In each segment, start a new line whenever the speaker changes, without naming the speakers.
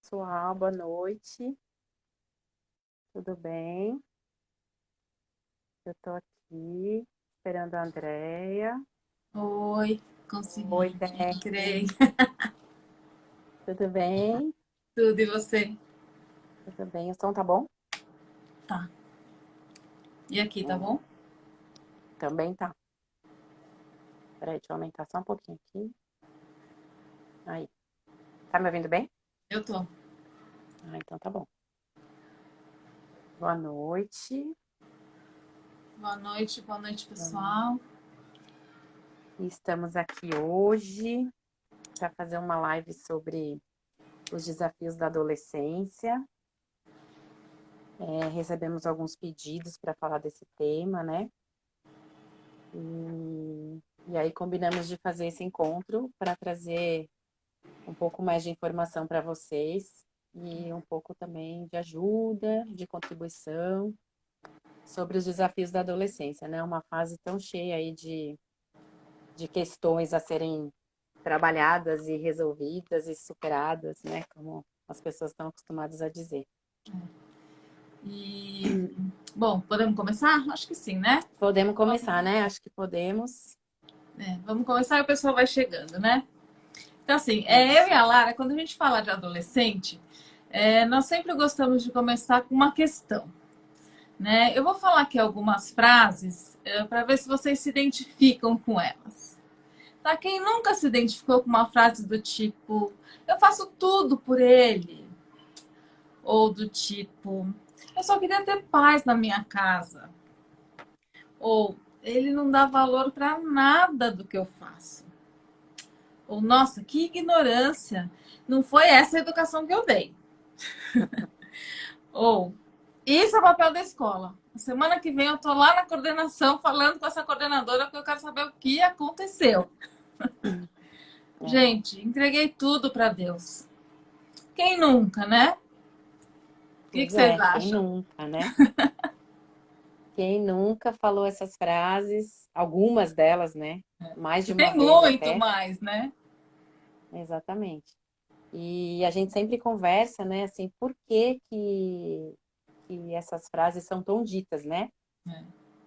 pessoal, boa noite. Tudo bem? Eu tô aqui esperando a Andrea.
Oi,
Oi,
consegui,
Débora.
entrei.
Tudo bem?
Tudo, e você?
Tudo bem. O som tá bom?
Tá. E aqui, tá
Hum,
bom?
também tá. Peraí, deixa eu aumentar só um pouquinho aqui. Aí. Tá me ouvindo bem?
Eu tô.
Ah, então tá bom. Boa noite.
Boa noite,
Hum,
pessoal.
Estamos aqui hoje para fazer uma live sobre os desafios da adolescência. Recebemos alguns pedidos para falar desse tema, né? E aí combinamos de fazer esse encontro para trazer um pouco mais de informação para vocês e um pouco também de ajuda, de contribuição sobre os desafios da adolescência, né? Uma fase tão cheia aí de questões a serem trabalhadas e resolvidas e superadas, né? Como as pessoas estão acostumadas a dizer.
E, bom, podemos começar? Acho que sim, né?
Podemos começar, né? Acho que podemos.
Vamos começar e o pessoal vai chegando, né? Então, assim, eu e
Isso.
a Lara, quando a gente fala de adolescente, nós sempre gostamos de começar com uma questão, né? Eu vou falar aqui algumas frases para ver se vocês se identificam com elas. Tá? Quem nunca se identificou com uma frase do tipo, eu faço tudo por ele? Ou do tipo, eu só queria ter paz na minha casa. Ou ele não dá valor para nada do que eu faço. Ou nossa, que ignorância. Não foi essa a educação que eu dei. Ou isso é o papel da escola. Semana que vem eu tô lá na coordenação falando com essa coordenadora porque eu quero saber o que aconteceu.
É,
Gente, entreguei tudo para Deus. Quem nunca, né? O que
pois
vocês
é, quem
acham?
nunca, né? Quem nunca falou essas frases, algumas delas, né? Mais de uma
Tem
vez
muito
até,
mais, né?
exatamente. E a gente sempre conversa, né, assim, por que essas frases são tão ditas, né?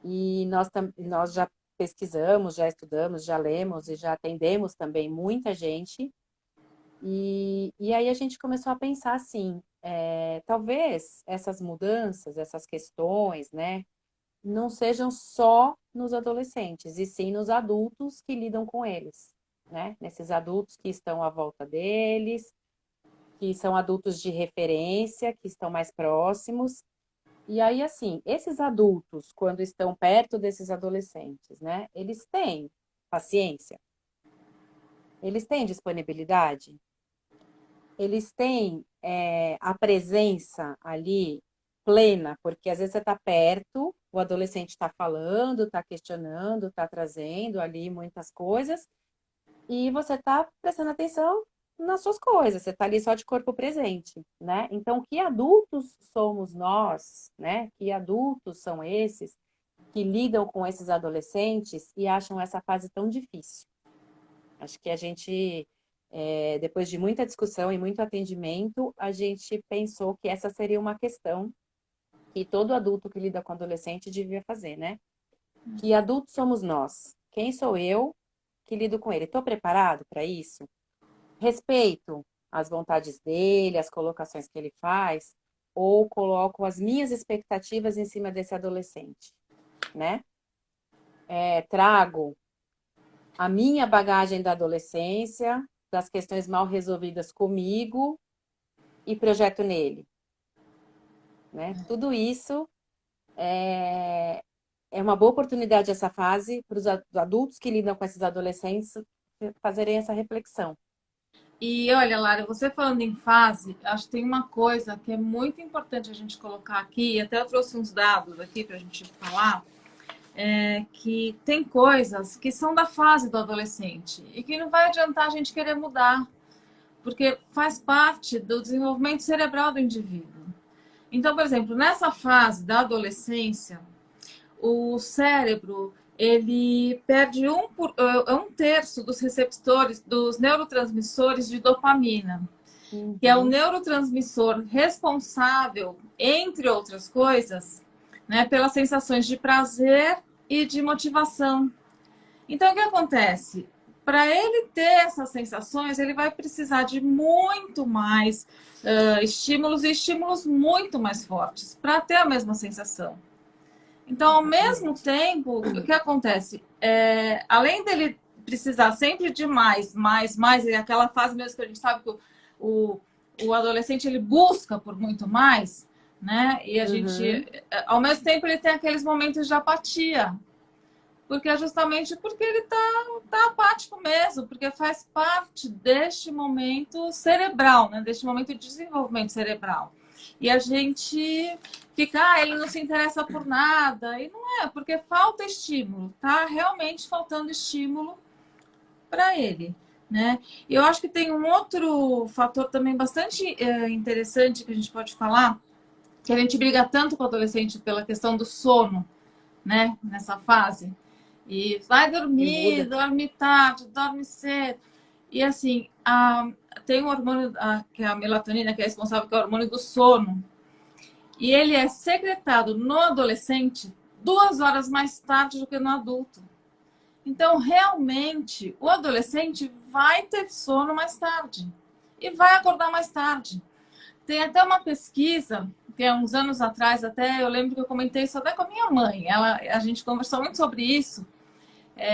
E nós já pesquisamos, já estudamos, já lemos e já atendemos também muita gente. E aí a gente começou a pensar assim, talvez essas mudanças, essas questões, né, não sejam só nos adolescentes, e sim nos adultos que lidam com eles, né? Nesses adultos que estão à volta deles, que são adultos de referência, que estão mais próximos. E aí, assim, esses adultos, quando estão perto desses adolescentes, né? Eles têm paciência, eles têm disponibilidade, eles têm a presença ali plena, porque às vezes você está perto, o adolescente está falando, está questionando, está trazendo ali muitas coisas, e você está prestando atenção nas suas coisas, você está ali só de corpo presente, né? Então, que adultos somos nós, né? Que adultos são esses que lidam com esses adolescentes e acham essa fase tão difícil? Acho que a gente, depois de muita discussão e muito atendimento, a gente pensou que essa seria uma questão que todo adulto que lida com adolescente devia fazer, né? Que adultos somos nós? Quem sou eu que lido com ele? Estou preparado para isso? Respeito as vontades dele, as colocações que ele faz, ou coloco as minhas expectativas em cima desse adolescente, né? Trago a minha bagagem da adolescência, das questões mal resolvidas comigo e projeto nele, né? Tudo isso é uma boa oportunidade essa fase para os adultos que lidam com esses adolescentes fazerem essa reflexão.
E olha, Lara, você falando em fase, acho que tem uma coisa que é muito importante a gente colocar aqui, e até eu trouxe uns dados aqui para a gente falar, que tem coisas que são da fase do adolescente e que não vai adiantar a gente querer mudar, porque faz parte do desenvolvimento cerebral do indivíduo. Então, por exemplo, nessa fase da adolescência, o cérebro ele perde um terço dos receptores, dos neurotransmissores de dopamina. que é o
Uhum.
neurotransmissor responsável, entre outras coisas, né, pelas sensações de prazer e de motivação. Então, o que acontece? Para ele ter essas sensações, ele vai precisar de muito mais estímulos e estímulos muito mais fortes para ter a mesma sensação. Então, ao mesmo
Exatamente.
tempo, o que acontece? Além dele precisar sempre de mais, e aquela fase mesmo que a gente sabe que o, o adolescente ele busca por muito mais, né? E a gente,
Uhum.
ao mesmo tempo, ele tem aqueles momentos de apatia, porque é justamente porque ele tá apático mesmo, porque faz parte deste momento cerebral, né? Deste momento de desenvolvimento cerebral. E a gente fica, ele não se interessa por nada. E não é, porque falta estímulo, tá realmente faltando estímulo para ele, né? E eu acho que tem um outro fator também bastante interessante que a gente pode falar, que a gente briga tanto com o adolescente pela questão do sono, né? Nessa fase. E vai
E
dormir,
muda.
dorme tarde, dorme cedo. E assim, tem um hormônio, que é a melatonina, que é responsável pelo hormônio do sono. E ele é secretado no adolescente 2 horas mais tarde do que no adulto. Então, realmente, o adolescente vai ter sono mais tarde e vai acordar mais tarde. Tem até uma pesquisa, que há uns anos atrás, até eu lembro que eu comentei isso até com a minha mãe. A gente conversou muito sobre isso,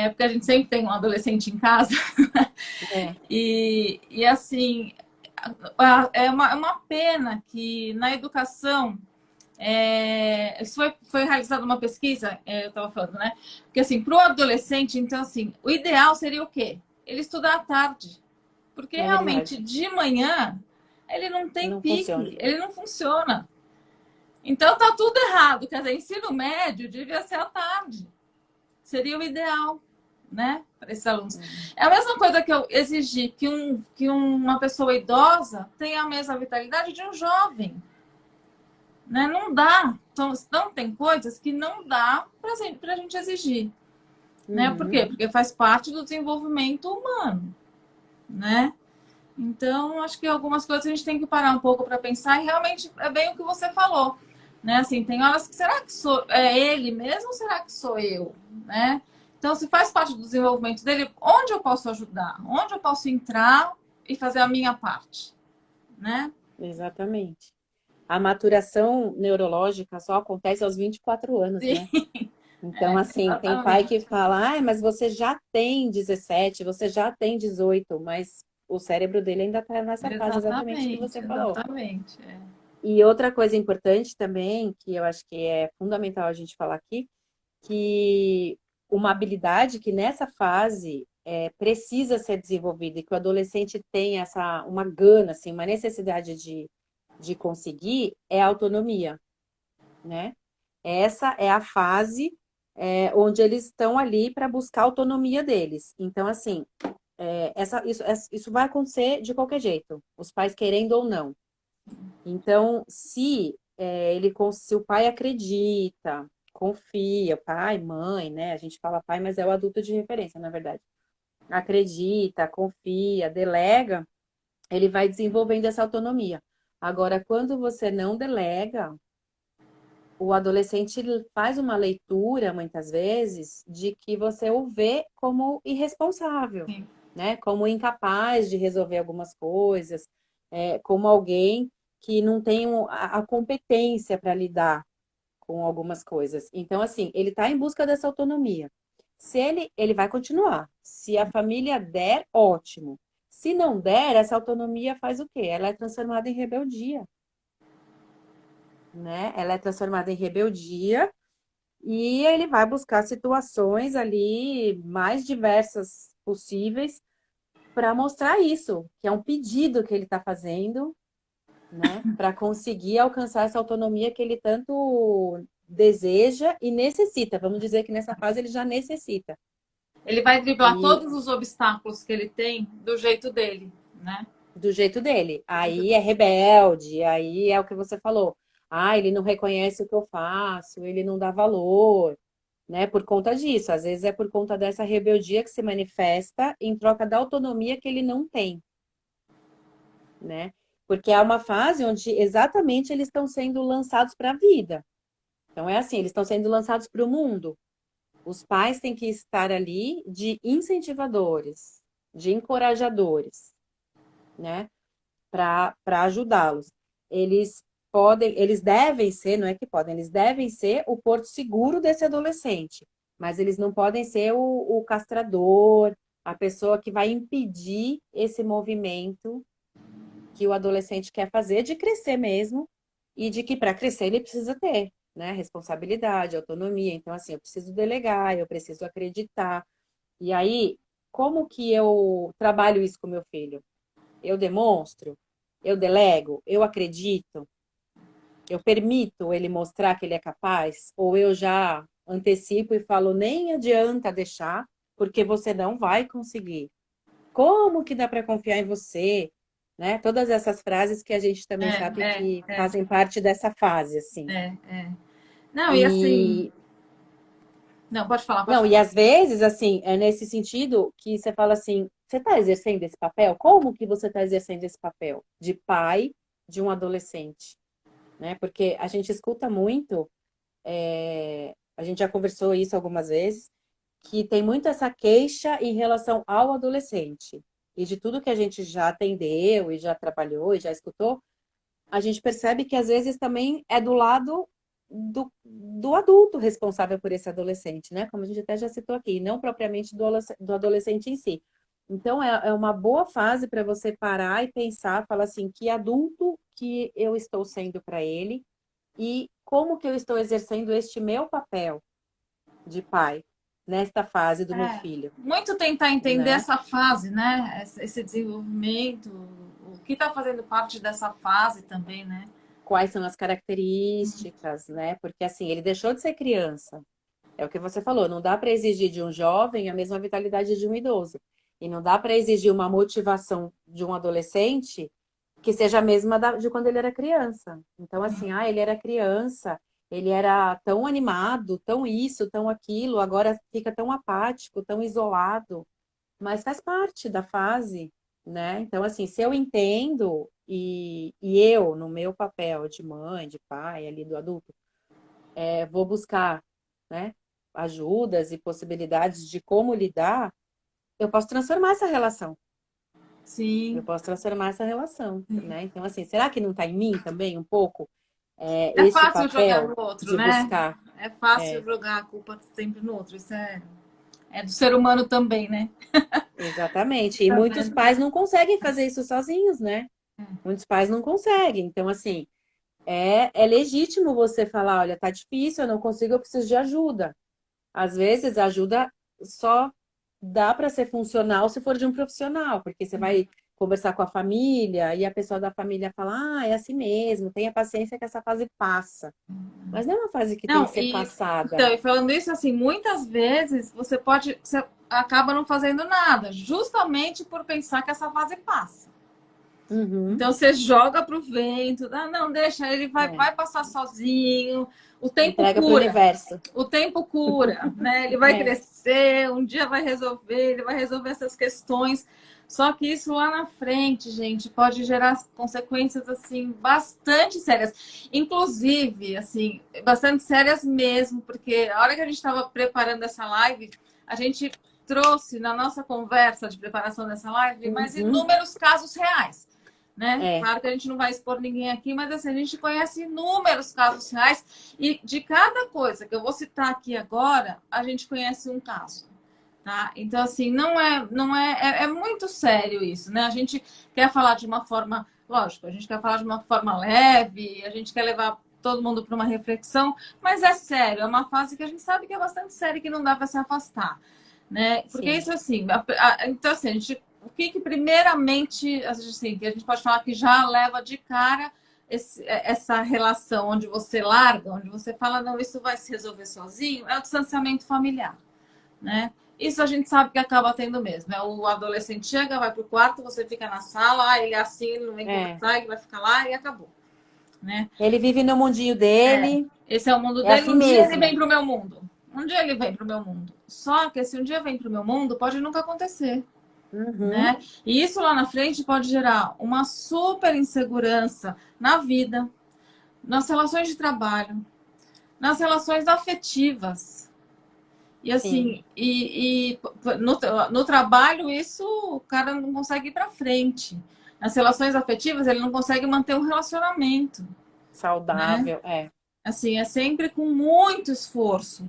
porque a gente sempre tem um adolescente em casa.
É.
E assim, é uma pena que na educação. Isso foi realizada uma pesquisa, eu estava falando, né? Porque assim, para o adolescente, então assim, o ideal seria o quê? Ele estudar à tarde. Porque
É
realmente
verdade.
de manhã ele não tem
Não funciona.
pique, ele não funciona. Então tá tudo errado. Quer dizer, ensino médio devia ser à tarde. Seria o ideal, né? Para esses alunos.
Uhum.
É a mesma coisa que eu exigir que uma pessoa idosa tenha a mesma vitalidade de um jovem. Né? Não dá. Então, não tem coisas que não dá para a gente exigir. Né? Por
Uhum.
quê? Porque faz parte do desenvolvimento humano. Né? Então, acho que algumas coisas a gente tem que parar um pouco para pensar e realmente é bem o que você falou. Né? Assim, tem horas que será que é ele mesmo ou será que sou eu? Né? Então, se faz parte do desenvolvimento dele, onde eu posso ajudar? Onde eu posso entrar e fazer a minha parte? Né?
Exatamente. A maturação neurológica só acontece aos 24 anos,
Sim,
né? Então, assim, tem pai
exatamente.
que fala, mas você já tem 17, você já tem 18, mas o cérebro dele ainda está nessa fase exatamente que
Exatamente,
você falou.
exatamente.
E outra coisa importante também, que eu acho que é fundamental a gente falar aqui, que uma habilidade que nessa fase precisa ser desenvolvida e que o adolescente tem uma gana, assim, uma necessidade de conseguir é a autonomia, né? Essa é a fase onde eles estão ali para buscar a autonomia deles. Então, assim, isso vai acontecer de qualquer jeito, os pais querendo ou não. Então, se o pai acredita, confia, pai, mãe, né? A gente fala pai, mas é o adulto de referência, na verdade. Acredita, confia, delega, ele vai desenvolvendo essa autonomia. Agora, quando você não delega, o adolescente faz uma leitura, muitas vezes, de que você o vê como irresponsável,
Sim.
né? Como incapaz de resolver algumas coisas, como alguém que não tem a competência para lidar com algumas coisas. Então, assim, ele está em busca dessa autonomia. Se ele vai continuar. Se a família der, ótimo. Se não der, essa autonomia faz o quê? Ela é transformada em rebeldia, né? Ela é transformada em rebeldia e ele vai buscar situações ali mais diversas possíveis para mostrar isso, que é um pedido que ele está fazendo, né? Para conseguir alcançar essa autonomia que ele tanto deseja e necessita. Vamos dizer que nessa fase ele já necessita.
Ele vai driblar
E
todos os obstáculos que ele tem do jeito dele, né?
do jeito dele.
Do jeito
Aí é
dele.
rebelde, aí é o que você falou. Ele não reconhece o que eu faço, ele não dá valor, né? Por conta disso. Às vezes é por conta dessa rebeldia que se manifesta em troca da autonomia que ele não tem, né? Porque é uma fase onde exatamente eles estão sendo lançados para a vida. Então é assim, eles estão sendo lançados para o mundo. Os pais têm que estar ali de incentivadores, de encorajadores, né? Para ajudá-los. Eles devem ser, não é que podem, eles devem ser o porto seguro desse adolescente, mas eles não podem ser o castrador, a pessoa que vai impedir esse movimento que o adolescente quer fazer de crescer mesmo, e de que para crescer ele precisa ter, né, responsabilidade, autonomia. Então, assim, eu preciso delegar, eu preciso acreditar. E aí, como que eu trabalho isso com meu filho? Eu demonstro, eu delego, eu acredito, eu permito ele mostrar que ele é capaz, ou eu já antecipo e falo, nem adianta deixar, porque você não vai conseguir. Como que dá para confiar em você? Né? Todas essas frases que a gente também sabe que fazem parte dessa fase, assim.
Não, e assim...
E
Não, pode falar, pode
não, e
falar.
às vezes, assim, é nesse sentido que você fala assim, você está exercendo esse papel? Como que você está exercendo esse papel de pai de um adolescente? Né? Porque a gente escuta muito, a gente já conversou isso algumas vezes, que tem muito essa queixa em relação ao adolescente. E de tudo que a gente já atendeu e já trabalhou e já escutou, a gente percebe que às vezes também é do lado do adulto responsável por esse adolescente, né? Como a gente até já citou aqui, não propriamente do adolescente em si. Então, é uma boa fase para você parar e pensar, falar assim, que adulto que eu estou sendo para ele e como que eu estou exercendo este meu papel de pai nesta fase do meu filho,
Muito tentar entender
né?
essa fase, né? Esse desenvolvimento, o que está fazendo parte dessa fase também, né?
Quais são as características, né? Porque assim, ele deixou de ser criança. É o que você falou, não dá para exigir de um jovem a mesma vitalidade de um idoso. E não dá para exigir uma motivação de um adolescente que seja a mesma de quando ele era criança. Então, assim, ele era criança, ele era tão animado, tão isso, tão aquilo, agora fica tão apático, tão isolado. Mas faz parte da fase, né? Então, assim, se eu entendo e eu, no meu papel de mãe, de pai, ali do adulto, vou buscar, né, ajudas e possibilidades de como lidar, eu posso transformar essa relação. Eu
Sim.
posso transformar essa relação, né? Então, assim, será que não está em mim também um pouco
É
este
fácil jogar
papel
no outro,
de
né?
buscar?
É fácil jogar a culpa sempre no outro. Isso é do ser humano também, né?
Exatamente. E muitos pais não conseguem fazer isso sozinhos, né? Muitos pais não conseguem. Então, assim, é legítimo você falar, olha, tá difícil, eu não consigo, eu preciso de ajuda. Às vezes, a ajuda só dá para ser funcional se for de um profissional, porque você vai conversar com a família e a pessoa da família fala, é assim mesmo, tenha paciência que essa fase passa. Mas não é uma fase que tem que
Não,
ser
e
passada.
então, e falando isso assim, muitas vezes você acaba não fazendo nada, justamente por pensar que essa fase passa.
Uhum,
Então você joga para o vento, não, deixa, ele vai passar sozinho, o tempo
entrega para o
cura,
universo.
o tempo cura, né? Ele vai
É,
crescer, um dia vai resolver, ele vai resolver essas questões. Só que isso lá na frente, gente, pode gerar consequências assim bastante sérias, inclusive assim, bastante sérias mesmo, porque a hora que a gente estava preparando essa live, a gente trouxe na nossa conversa de preparação dessa live mais
uhum,
inúmeros casos reais, né?
é,
Claro que a gente não vai expor ninguém aqui, mas assim, a gente conhece inúmeros casos reais e de cada coisa que eu vou citar aqui agora, a gente conhece um caso. Tá? Então, assim, é muito sério isso, né? A gente quer falar de uma forma, lógico, a gente quer falar de uma forma leve, a gente quer levar todo mundo para uma reflexão, mas é sério, é uma fase que a gente sabe que é bastante séria e que não dá para se afastar, né? Porque
sim.
isso, assim, então, assim, o que primeiramente, assim, que a gente pode falar que já leva de cara essa relação onde você larga, onde você fala, não, isso vai se resolver sozinho, é o distanciamento familiar, né? Isso a gente sabe que acaba tendo mesmo. Né? O adolescente chega, vai para o quarto, você fica na sala, ele é assim, ele não vem
É.
conversar, ele vai ficar lá e acabou. Né?
Ele vive no mundinho dele,
Esse é o mundo
é
dele,
assim
um dia ele vem
mesmo.
para o meu mundo. Um dia ele vem para o meu mundo. Só que se um dia vem para o meu mundo, pode nunca acontecer.
Uhum.
né? E isso lá na frente pode gerar uma super insegurança na vida, nas relações de trabalho, nas relações afetivas. E
Sim,
assim, no trabalho isso o cara não consegue ir para frente. Nas relações afetivas ele não consegue manter um relacionamento, né?
saudável, é.
Assim, é sempre com muito esforço.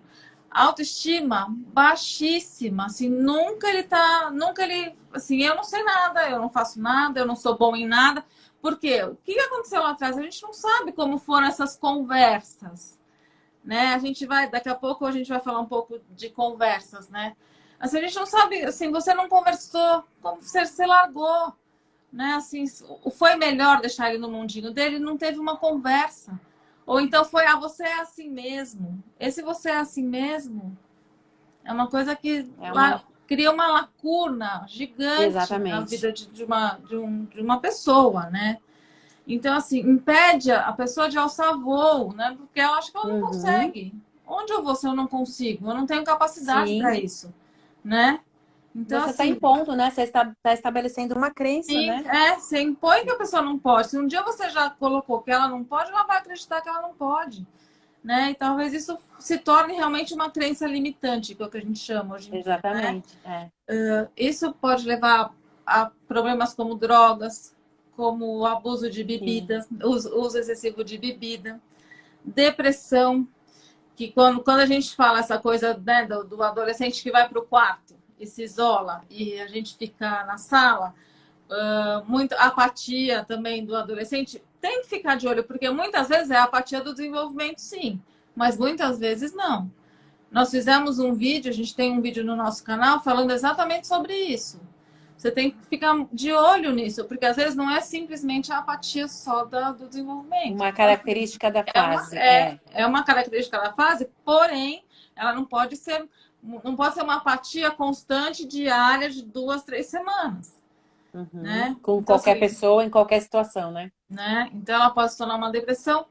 Autoestima baixíssima, assim, nunca ele, assim, eu não sei nada, eu não faço nada, eu não sou bom em nada. Por quê? O que aconteceu lá atrás? A gente não sabe como foram essas conversas, né? A gente vai, daqui a pouco a gente vai falar um pouco de conversas, né? Assim, a gente não sabe, assim, você não conversou, como você largou, né? Assim, foi melhor deixar ele no mundinho dele, não teve uma conversa. Ou então foi, você é assim mesmo. Esse você é assim mesmo é uma coisa que
É uma.
cria uma lacuna gigante na
Exatamente.
vida de uma pessoa, né? Então, assim, impede a pessoa de alçar voo, né? Porque ela acha que ela não
Uhum.
consegue. Onde eu vou se eu não consigo? Eu não tenho capacidade para
Sim.
isso, né? Então,
Você está
assim,
impondo, né? Você está estabelecendo uma crença,
sim,
né?
você impõe que a pessoa não pode. Se um dia você já colocou que ela não pode, ela vai acreditar que ela não pode, né? E talvez isso se torne realmente uma crença limitante, que é o que a gente chama hoje em dia, né?
Exatamente. É.
Isso pode levar a problemas como drogas, como o abuso de
Sim.
bebidas, uso excessivo de bebida, depressão, que quando a gente fala essa coisa, né, do adolescente que vai para o quarto e se isola e a gente fica na sala, muita apatia também do adolescente, tem que ficar de olho, porque muitas vezes é a apatia do desenvolvimento, sim, mas muitas vezes não. Nós fizemos um vídeo, a gente tem um vídeo no nosso canal falando exatamente sobre isso. Você tem que ficar de olho nisso, porque às vezes não é simplesmente a apatia só do desenvolvimento.
Uma característica da fase. É.
É uma característica da fase, porém, ela não pode ser uma apatia constante, diária, de 2, 3 semanas,
Uhum.
né?
Com
Então,
qualquer
assim,
pessoa, em qualquer situação, né?
né? Então ela pode se tornar uma depressão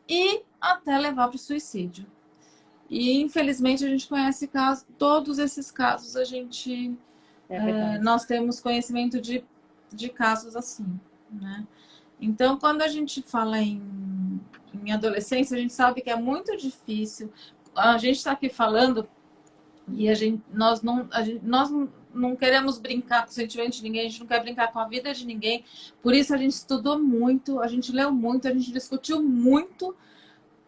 e até levar para o suicídio. E infelizmente a gente conhece casos, todos esses casos
É verdade.
nós temos conhecimento de casos assim, né? Então, quando a gente fala em adolescência, a gente sabe que é muito difícil. A gente está aqui falando e nós não queremos brincar com o sentimento de ninguém, a gente não quer brincar com a vida de ninguém. Por isso a gente estudou muito, a gente leu muito, a gente discutiu muito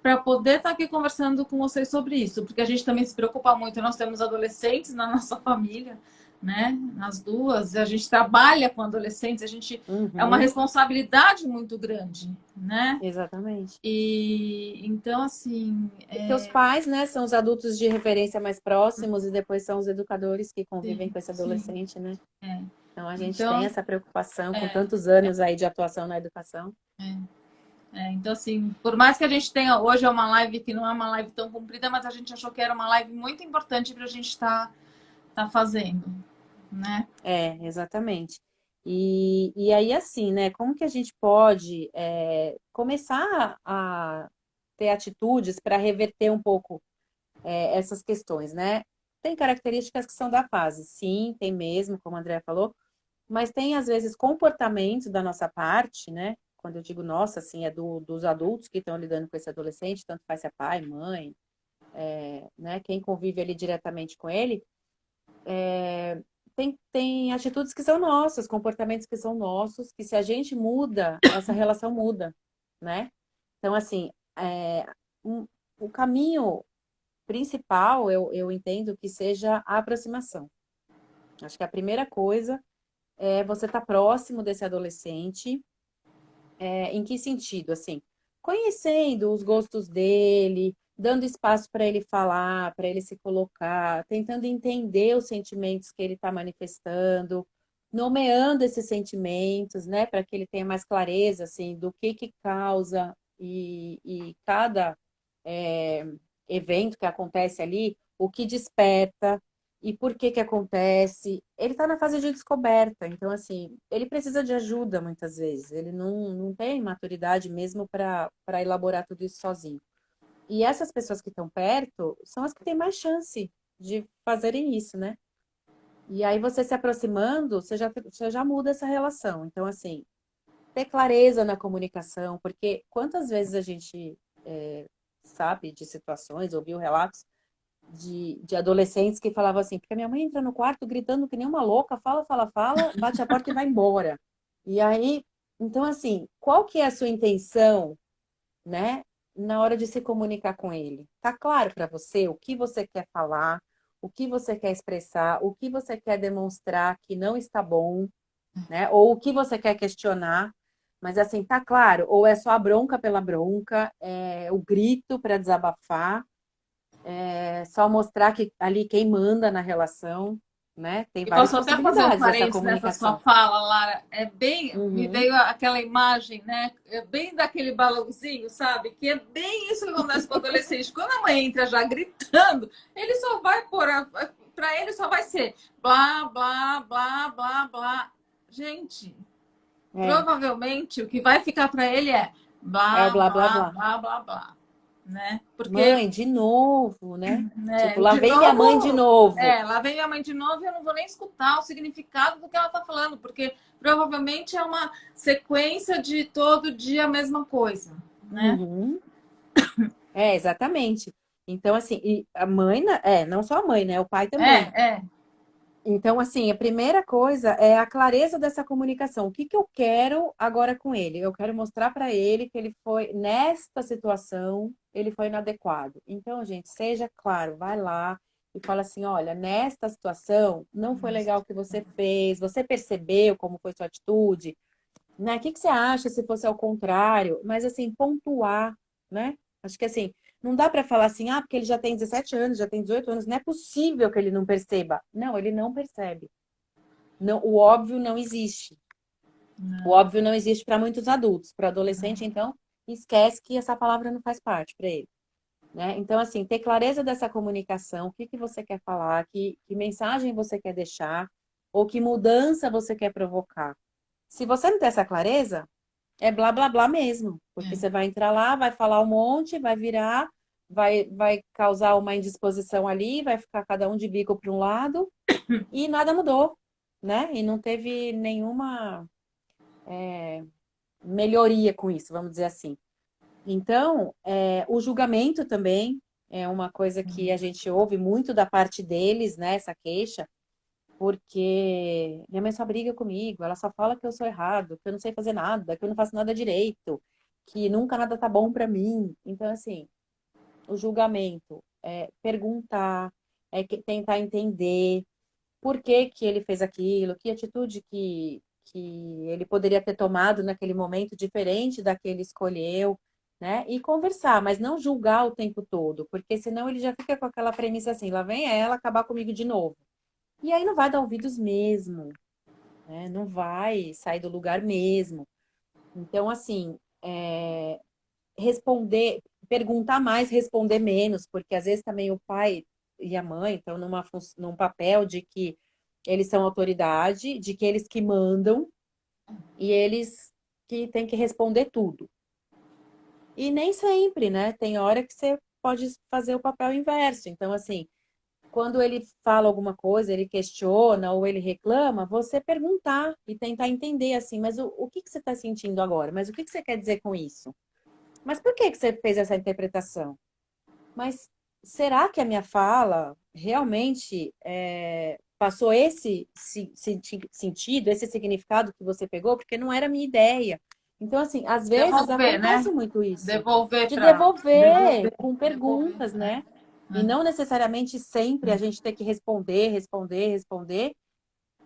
para poder estar aqui conversando com vocês sobre isso, porque a gente também se preocupa muito. Nós temos adolescentes na nossa família, né? Nas duas, a gente trabalha com adolescentes, a gente é uma
Uhum.
responsabilidade muito grande, né?
Exatamente.
E então, assim,
Porque os pais, né, são os adultos de referência mais próximos e depois são os educadores que convivem
sim,
com esse
sim,
adolescente, né?
é.
Então a gente tem
Então,
essa preocupação com
é,
tantos anos aí de atuação na educação.
então, assim, por mais que a gente tenha hoje é uma live que não é uma live tão comprida, mas a gente achou que era uma live muito importante para a gente tá fazendo, né?
É, exatamente. E aí, assim, né? Como que a gente pode começar a ter atitudes para reverter um pouco essas questões, né? Tem características que são da fase, sim, tem mesmo, como a Andrea falou, mas tem, às vezes, comportamentos da nossa parte, né? Quando eu digo nossa, assim, é dos adultos que estão lidando com esse adolescente, tanto faz se é pai, mãe, né? Quem convive ali diretamente com ele, tem atitudes que são nossas, comportamentos que são nossos, que se a gente muda, essa relação muda, né? Então, assim, um- o caminho principal, eu entendo que seja a aproximação. Acho que a primeira coisa é você estar próximo desse adolescente. Em que sentido? Assim, conhecendo os gostos dele, dando espaço para ele falar, para ele se colocar, tentando entender os sentimentos que ele está manifestando, nomeando esses sentimentos, né, para que ele tenha mais clareza, assim, do que causa e cada é, evento que acontece ali, o que desperta e por que acontece. Ele está na fase de descoberta, então, assim, ele precisa de ajuda muitas vezes, ele não tem maturidade mesmo para elaborar tudo isso sozinho. E essas pessoas que estão perto são as que têm mais chance de fazerem isso, né? E aí você se aproximando, você já muda essa relação. Então, assim, ter clareza na comunicação, porque quantas vezes a gente sabe de situações, ouviu relatos de adolescentes que falavam assim, porque a minha mãe entra no quarto gritando que nem uma louca, fala, fala, fala, bate a porta e vai embora. E aí, então assim, qual que é a sua intenção, né, na hora de se comunicar com ele? Tá claro para você o que você quer falar, o que você quer expressar, o que você quer demonstrar que não está bom, né? Ou o que você quer questionar? Mas assim, tá claro? Ou é só a bronca pela bronca, é o grito para desabafar, é só mostrar que ali quem manda na relação, né? Tem
E
várias
posso até fazer um
possibilidades dessa
parênteses nessa sua
comunicação.
fala, Lara. É bem, me
Uhum.
veio aquela imagem, né? É bem daquele balãozinho, sabe? Que é bem isso que acontece com o adolescente. Quando a mãe entra já gritando, ele só vai para ele só vai ser blá, blá, blá, blá, blá. Gente,
É,
provavelmente o que vai ficar para ele é
é o
blá,
blá blá
blá,
blá.
blá, blá, blá, né? Porque
Mãe, de novo, né? Tipo,
né?
lá
De
vem minha mãe de
novo,
novo.
lá vem minha mãe de novo e eu não vou nem escutar o significado do que ela está falando, porque provavelmente é uma sequência de todo dia a mesma coisa, né?
Uhum. É, exatamente. Então, assim, e a mãe, não só a mãe, né? O pai também.
É.
Então, assim, a primeira coisa é a clareza dessa comunicação. O que que eu quero agora com ele? Eu quero mostrar para ele que ele foi, nesta situação, ele foi inadequado. Então, gente, seja claro, vai lá e fala assim: olha, nesta situação, não foi legal o que você fez, você percebeu como foi sua atitude, né? O que que você acha se fosse ao contrário? Mas, assim, pontuar, né? Acho que, assim, não dá para falar assim, porque ele já tem 17 anos, já tem 18 anos, não é possível que ele não perceba. Não, ele não percebe. Não, o óbvio não existe. O
Não,
óbvio não existe para muitos adultos. Para adolescente, então, esquece que essa palavra não faz parte para ele, né? Então, assim, ter clareza dessa comunicação, o que que você quer falar, que mensagem você quer deixar, ou que mudança você quer provocar. Se você não tem essa clareza, é blá blá blá mesmo, porque
é.
você vai entrar lá, vai falar um monte, vai virar, vai causar uma indisposição ali, vai ficar cada um de bico para um lado e nada mudou, né? E não teve nenhuma melhoria com isso, vamos dizer assim. Então, o julgamento também é uma coisa que a gente ouve muito da parte deles, né? Essa queixa, porque minha mãe só briga comigo, ela só fala que eu sou errado, que eu não sei fazer nada, que eu não faço nada direito, que nunca nada tá bom para mim. Então, assim, o julgamento é perguntar, tentar entender por que que ele fez aquilo, que atitude que ele poderia ter tomado naquele momento diferente da que ele escolheu, né? E conversar, mas não julgar o tempo todo, porque senão ele já fica com aquela premissa assim, lá vem ela acabar comigo de novo. E aí não vai dar ouvidos mesmo, né? Não vai sair do lugar mesmo. Então, assim, responder, perguntar mais, responder menos, porque às vezes também o pai e a mãe estão num papel de que eles são autoridade, de que eles que mandam e eles que têm que responder tudo. E nem sempre, né? Tem hora que você pode fazer o papel inverso. Então, assim, quando ele fala alguma coisa, ele questiona ou ele reclama, você perguntar e tentar entender assim, mas o que que você está sentindo agora? Mas o que que você quer dizer com isso? Mas por que que você fez essa interpretação? Mas será que a minha fala realmente passou esse sentido, esse significado que você pegou? Porque não era a minha ideia. Então, assim, às vezes
Devolver, né?
acontece muito isso,
Devolver
de
para
devolver com
devolver,
perguntas, né? E não necessariamente sempre a gente ter que responder, responder, responder,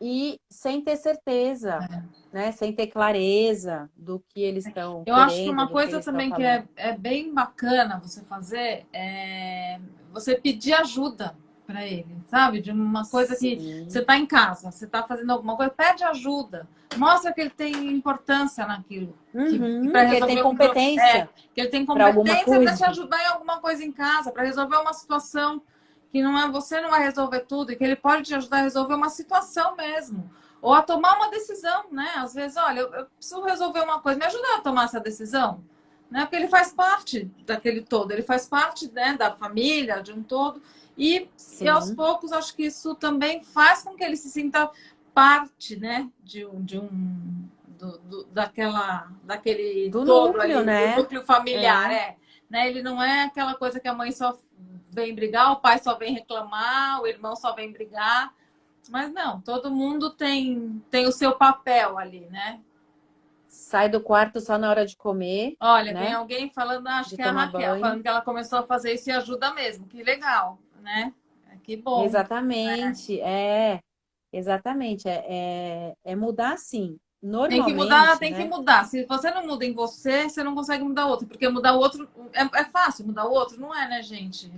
e sem ter certeza, né? Sem ter clareza do que eles estão
Eu acho que
querendo,
uma
do que
coisa
eles estão
também que
falando.
é bem bacana você fazer é você pedir ajuda para ele, sabe? De uma coisa que você
Sim.
está em casa, você está fazendo alguma coisa, pede ajuda. Mostra que ele tem importância naquilo, que para
Uhum, que ele tem
resolver um problema,
competência
que ele tem
para alguma
competência para te
coisa.
ajudar em alguma coisa em casa, para resolver uma situação que não é você não vai resolver tudo, e que ele pode te ajudar a resolver uma situação mesmo. Ou a tomar uma decisão, né? Às vezes, olha, eu preciso resolver uma coisa, me ajuda a tomar essa decisão, né? Porque ele faz parte daquele todo, ele faz parte, né, da família, de um todo, e aos
Sim.
poucos acho que isso também faz com que ele se sinta parte, né, de um daquele
Do
todo
núcleo,
ali, do
né?
núcleo familiar,
É.
né? Ele não é aquela coisa que a mãe só vem brigar, o pai só vem reclamar, o irmão só vem brigar, mas não, todo mundo tem o seu papel ali, né?
Sai do quarto só na hora de comer,
Olha, tem
né?
alguém falando, acho
De
que é a
tomar
Raquel,
banho.
falando que ela começou a fazer isso e ajuda mesmo. Que legal, né? Que bom.
Exatamente, exatamente, é mudar assim.
Tem que mudar,
Normalmente,
tem que
né?
mudar. Se você não muda em você, você não consegue mudar o outro. Porque mudar o outro é fácil, mudar o outro não é, né, gente?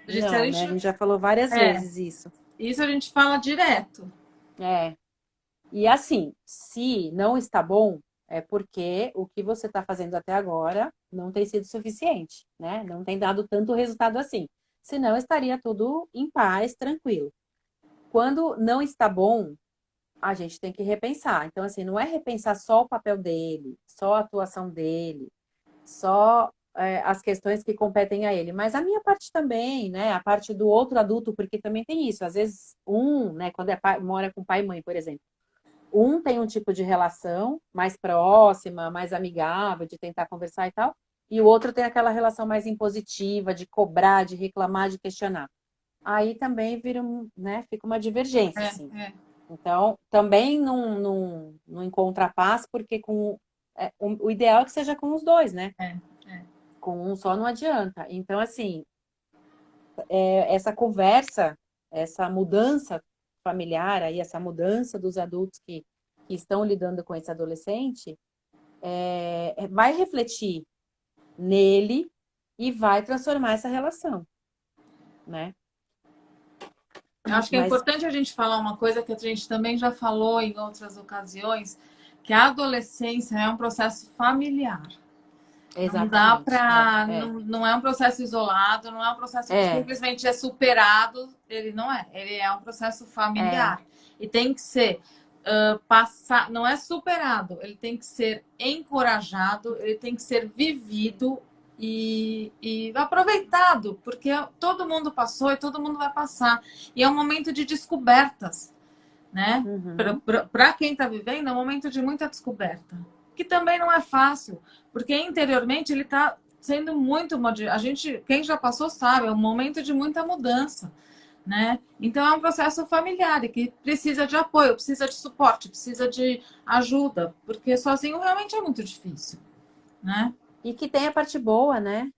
Se a
Não, né? A
gente,
gente já falou várias
é,
vezes isso.
isso a gente fala direto.
É. E assim, se não está bom, é porque o que você está fazendo até agora não tem sido suficiente, né? Não tem dado tanto resultado assim. Senão estaria tudo em paz, tranquilo. Quando não está bom, a gente tem que repensar. Então, assim, não é repensar só o papel dele, só a atuação dele, só as questões que competem a ele, mas a minha parte também, né? A parte do outro adulto, porque também tem isso. Às vezes, né, quando mora com pai e mãe, por exemplo, um tem um tipo de relação mais próxima, mais amigável, de tentar conversar e tal, e o outro tem aquela relação mais impositiva, de cobrar, de reclamar, de questionar. Aí também vira, né, fica uma divergência,
É,
assim.
é,
Então, também não encontra paz, porque o ideal é que seja com os dois, né?
é, é.
Com um só não adianta. Então, assim, essa conversa, essa mudança familiar, aí, essa mudança dos adultos que estão lidando com esse adolescente, vai refletir nele e vai transformar essa relação, né?
Eu acho que é
Mas,
importante a gente falar uma coisa que a gente também já falou em outras ocasiões, que a adolescência é um processo familiar. Não dá
exatamente,
para. Não é um processo isolado, não é um processo que
é,
simplesmente é superado. Ele não é. Ele é um processo
é,
familiar. E tem que ser passar. Não é superado, ele tem que ser encorajado, ele tem que ser vivido e aproveitado, porque todo mundo passou e todo mundo vai passar. E é um momento de descobertas, né?
uhum,
Para quem está vivendo, é um momento de muita descoberta, que também não é fácil, porque interiormente ele está sendo muito a gente, quem já passou sabe, é um momento de muita mudança, né? Então é um processo familiar e que precisa de apoio, precisa de suporte, precisa de ajuda, porque sozinho realmente é muito difícil, né?
e que tem a parte boa, né?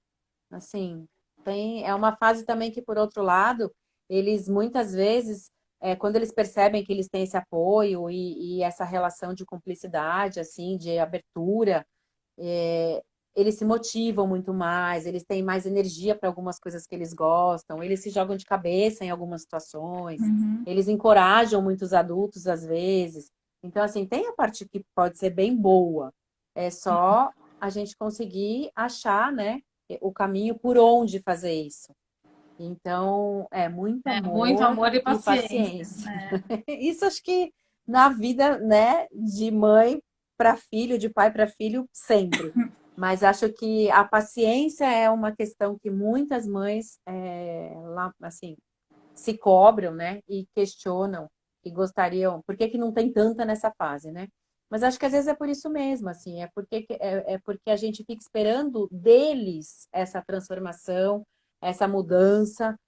Assim, é uma fase também que, por outro lado, eles muitas vezes, quando eles percebem que eles têm esse apoio e essa relação de cumplicidade, assim, de abertura, é, eles se motivam muito mais, eles têm mais energia para algumas coisas que eles gostam, eles se jogam de cabeça em algumas situações,
Uhum.
eles encorajam muitos adultos às vezes. Então, assim, tem a parte que pode ser bem boa, é só a gente conseguir achar, né, o caminho por onde fazer isso. Então, é muito
É muito
amor
amor e
e
paciência,
paciência.
né?
Isso acho que na vida, né, de mãe para filho, de pai para filho, sempre. Mas acho que a paciência é uma questão que muitas mães lá, assim, se cobram, né, e questionam e gostariam. Por que que não tem tanta nessa fase, né? Mas acho que às vezes é por isso mesmo, assim, é porque a gente fica esperando deles essa transformação, essa mudança,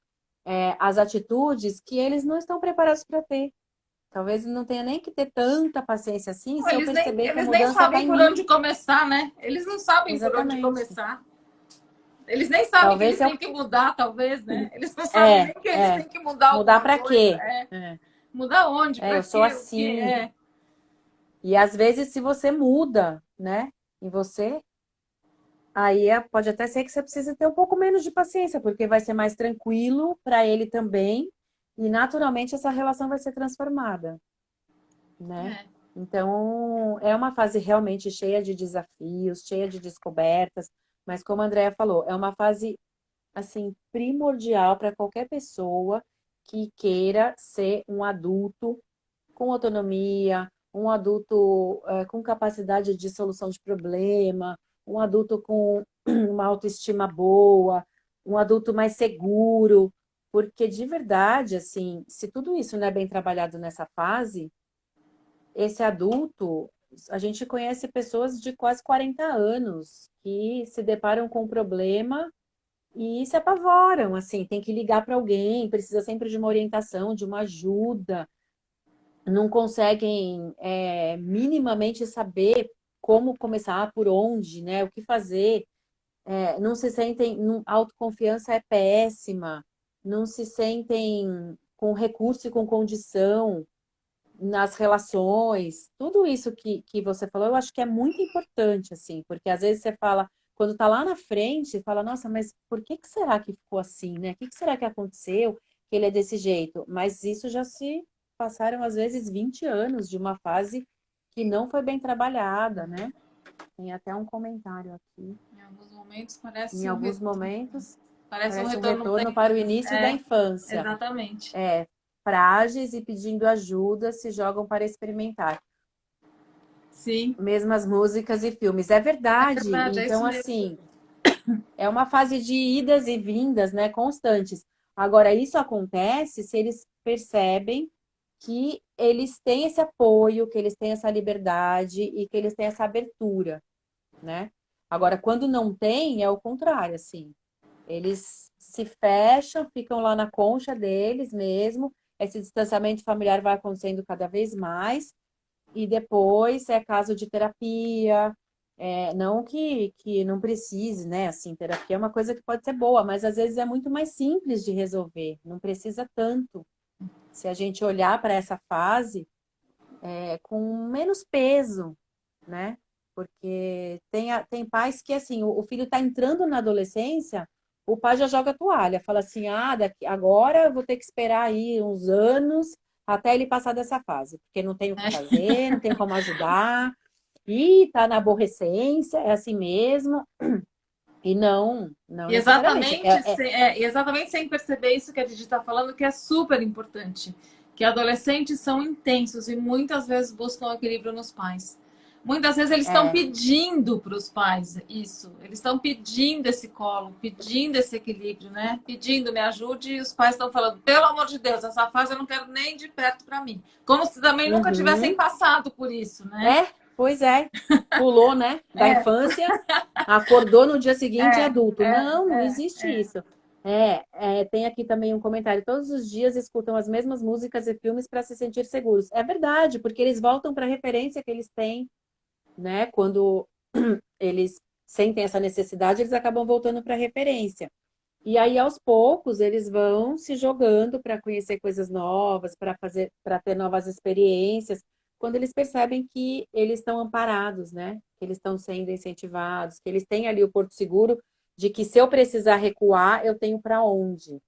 as atitudes que eles não estão preparados para ter. Talvez não tenha nem que ter tanta paciência assim, se eu perceber que a
Eles nem
mudança está
sabem
em
por
mim.
onde começar, né? Eles não sabem por onde
Exatamente.
começar. Eles nem sabem que
Talvez
eles
se eu...
têm que mudar, talvez, né? Eles não sabem
É,
nem que eles
é.
têm que mudar
Mudar
alguma
para
coisa.
quê?
É. Mudar onde? Para
Eu sou
quê? O que
assim.
é?
E às vezes, se você muda, né, em você, aí pode até ser que você precise ter um pouco menos de paciência, porque vai ser mais tranquilo para ele também, e naturalmente essa relação vai ser transformada, né?
É.
Então, é uma fase realmente cheia de desafios, cheia de descobertas, mas como a Andrea falou, é uma fase assim primordial para qualquer pessoa que queira ser um adulto com autonomia, um adulto com capacidade de solução de problema, um adulto com uma autoestima boa, um adulto mais seguro, porque de verdade, assim, se tudo isso não é bem trabalhado nessa fase, esse adulto, a gente conhece pessoas de quase 40 anos que se deparam com um problema e se apavoram, assim, tem que ligar para alguém, precisa sempre de uma orientação, de uma ajuda, não conseguem minimamente saber como começar, por onde, né, o que fazer, não se sentem, a autoconfiança é péssima, não se sentem com recurso e com condição nas relações, tudo isso que você falou, eu acho que é muito importante, assim, porque às vezes você fala, quando tá lá na frente, fala, nossa, mas por que que será que ficou assim, né? O que que será que aconteceu que ele é desse jeito? Mas isso já se passaram, às vezes, 20 anos de uma fase que não foi bem trabalhada, né? Tem até um comentário aqui.
Em alguns momentos
Em alguns momentos,
parece um
parece um
retorno da
retorno para o
infância.
início da infância.
Exatamente.
Frágeis e pedindo ajuda se jogam para experimentar.
Sim.
Mesmas músicas e filmes. É
É
verdade.
verdade, é isso
Então,
mesmo.
assim, é uma fase de idas e vindas, né, constantes. Agora, isso acontece se eles percebem que eles têm esse apoio, que eles têm essa liberdade e que eles têm essa abertura, né? Agora, quando não tem, é o contrário, assim. Eles se fecham, ficam lá na concha deles mesmo. Esse distanciamento familiar vai acontecendo cada vez mais. E depois é caso de terapia. Não que não precise, né? Assim, terapia é uma coisa que pode ser boa, mas às vezes é muito mais simples de resolver. Não precisa tanto. Se a gente olhar para essa fase com menos peso, né? Porque tem pais que, assim, o filho está entrando na adolescência, o pai já joga a toalha, fala assim, agora eu vou ter que esperar aí uns anos até ele passar dessa fase, porque não tem o que fazer, não tem como ajudar, e tá na aborrecência, é assim mesmo, e não
E
necessariamente.
exatamente sem perceber isso que a Didi está falando, que é super importante. Que adolescentes são intensos e muitas vezes buscam equilíbrio nos pais. Muitas vezes eles estão
É,
pedindo para os pais isso. Eles estão pedindo esse colo, pedindo esse equilíbrio, né? Pedindo, me ajude, e os pais estão falando, pelo amor de Deus, essa fase eu não quero nem de perto para mim. Como se também nunca tivessem
uhum.
passado por isso, né?
Pois é. Pulou, né? Da infância, acordou no dia seguinte adulto. Não, não existe isso. Tem aqui também um comentário. Todos os dias escutam as mesmas músicas e filmes para se sentir seguros. É verdade, porque eles voltam para a referência que eles têm, né? Quando eles sentem essa necessidade, eles acabam voltando para a referência. E aí, aos poucos, eles vão se jogando para conhecer coisas novas, para ter novas experiências, quando eles percebem que eles estão amparados, né? Que eles estão sendo incentivados, que eles têm ali o porto seguro de que se eu precisar recuar, eu tenho para onde.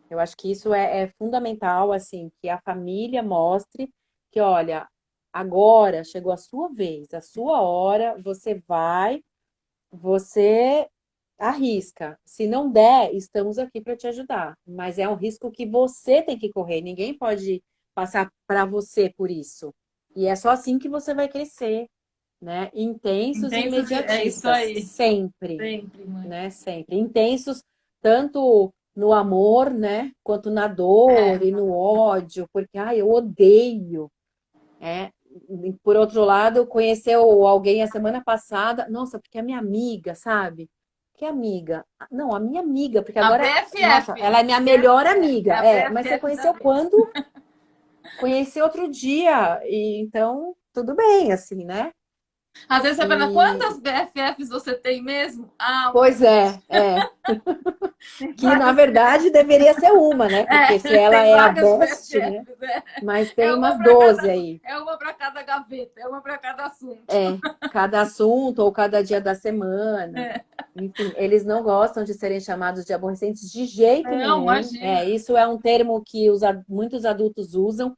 Eu acho que isso é fundamental, assim, que a família mostre que, olha, agora chegou a sua vez, a sua hora, você arrisca. Se não der, estamos aqui para te ajudar. Mas é um risco que você tem que correr. Ninguém pode passar para você por isso. E é só assim que você vai crescer, né? Intensos e
Intensos, é isso
imediatistas,
aí.
sempre,
Sempre, mãe.
né? Sempre. Intensos tanto no amor, né? Quanto na dor e no ódio, porque eu odeio. É. Por outro lado, conheceu alguém a semana passada, nossa, porque é minha amiga, sabe? Que amiga? Não, a minha amiga, porque
A
agora, nossa,
BFF.
ela é minha melhor
É
amiga.
a
Mas você
BFF da
conheceu
vida.
quando? Conheci outro dia, e então tudo bem, assim, né?
Às vezes você pergunta,
E
quantas BFFs você tem mesmo? Ah, uma.
pois é,
Tem
que na
várias,
verdade deveria ser uma, né? Porque se ela
tem
é a
várias
best, né?
BFFs. É,
Mas tem
é uma
umas
para
12
cada,
aí.
é uma para cada gaveta, é uma para cada assunto.
Cada assunto ou cada dia da semana.
É.
Enfim, eles não gostam de serem chamados de aborrecentes de jeito
Não,
nenhum.
imagina.
Isso é um termo que muitos adultos usam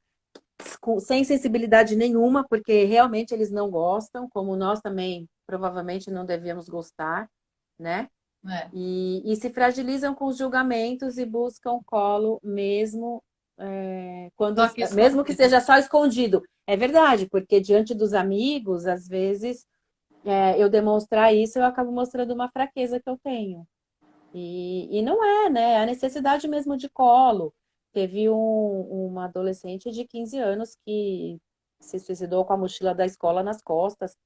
sem sensibilidade nenhuma, porque realmente eles não gostam, como nós também provavelmente não devíamos gostar, né?
É.
E se fragilizam com os julgamentos e buscam colo mesmo
Tô aqui
mesmo que
escondida.
seja só escondido. É verdade, porque diante dos amigos, às vezes eu demonstrar isso, eu acabo mostrando uma fraqueza que eu tenho. E não é, né? É a necessidade mesmo de colo. Teve uma adolescente de 15 anos que se suicidou com a mochila da escola nas costas.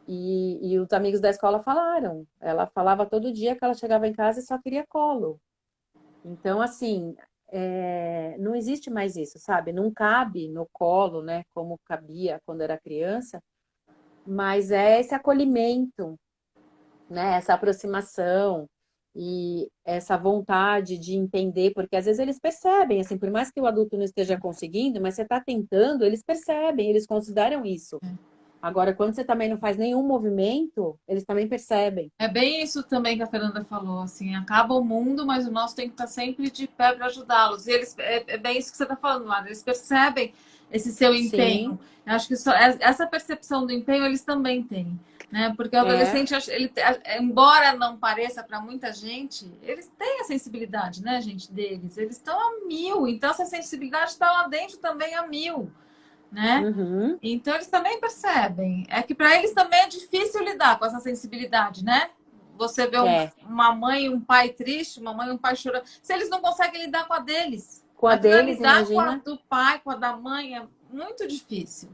E os amigos da escola falaram. Ela falava todo dia que ela chegava em casa e só queria colo. Então, assim, não existe mais isso, sabe? Não cabe no colo, né? Como cabia quando era criança, mas é esse acolhimento, né? Essa aproximação e essa vontade de entender, porque às vezes eles percebem, assim, por mais que o adulto não esteja conseguindo, mas você está tentando, eles percebem, eles consideram isso. Agora, quando você também não faz nenhum movimento, eles também percebem.
É bem isso também que a Fernanda falou, assim, acaba o mundo, mas o nosso tem que estar sempre de pé para ajudá-los. E eles, é bem isso que você está falando lá, eles percebem esse seu empenho.
Sim,
Eu acho que essa percepção do empenho eles também têm, né? Porque o
é.
adolescente, ele, embora não pareça para muita gente, eles têm a sensibilidade, né, gente, deles. Eles estão a mil, então essa sensibilidade está lá dentro também a mil, né?
Uhum,
Então eles também percebem. É que para eles também é difícil lidar com essa sensibilidade, né? Você vê
é.
uma mãe e um pai triste, uma mãe e um pai chorando. Se eles não conseguem lidar com a deles,
Com a
imagina
deles,
lidar com a
imagina,
do pai, com a da mãe, é muito difícil,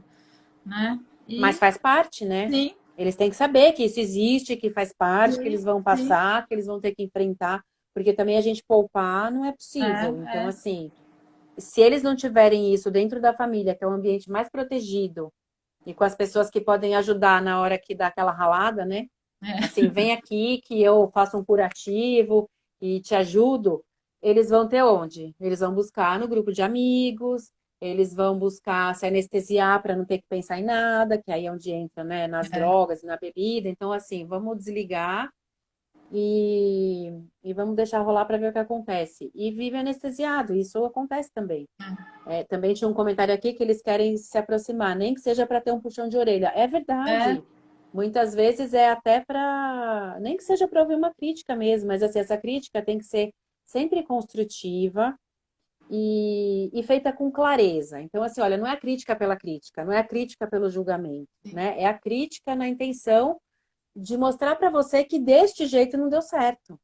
né?
mas
E
faz parte, né?
sim,
Eles têm que saber que isso existe, que faz parte, que
sim,
eles vão
sim.
passar, que eles vão ter que enfrentar, porque também a gente poupar não é
É,
possível. Então,
é,
assim, se eles não tiverem isso dentro da família, que é o ambiente mais protegido, e com as pessoas que podem ajudar na hora que dá aquela ralada, né?
é.
Assim, vem aqui que eu faço um curativo e te ajudo. Eles vão ter onde? Eles vão buscar no grupo de amigos, eles vão buscar se anestesiar para não ter que pensar em nada, que aí é onde entra, né, nas
É.
drogas, na bebida. Então, assim, vamos desligar e vamos deixar rolar para ver o que acontece. E vive anestesiado, isso acontece também. Também tinha um comentário aqui que eles querem se aproximar, nem que seja para ter um puxão de orelha. É
É.
verdade. Muitas vezes é até para, nem que seja para ouvir uma crítica mesmo, mas assim, essa crítica tem que ser sempre construtiva e feita com clareza. Então, assim, olha, não é a crítica pela crítica, não é a crítica pelo julgamento, né? É a crítica na intenção de mostrar para você que deste jeito não deu certo.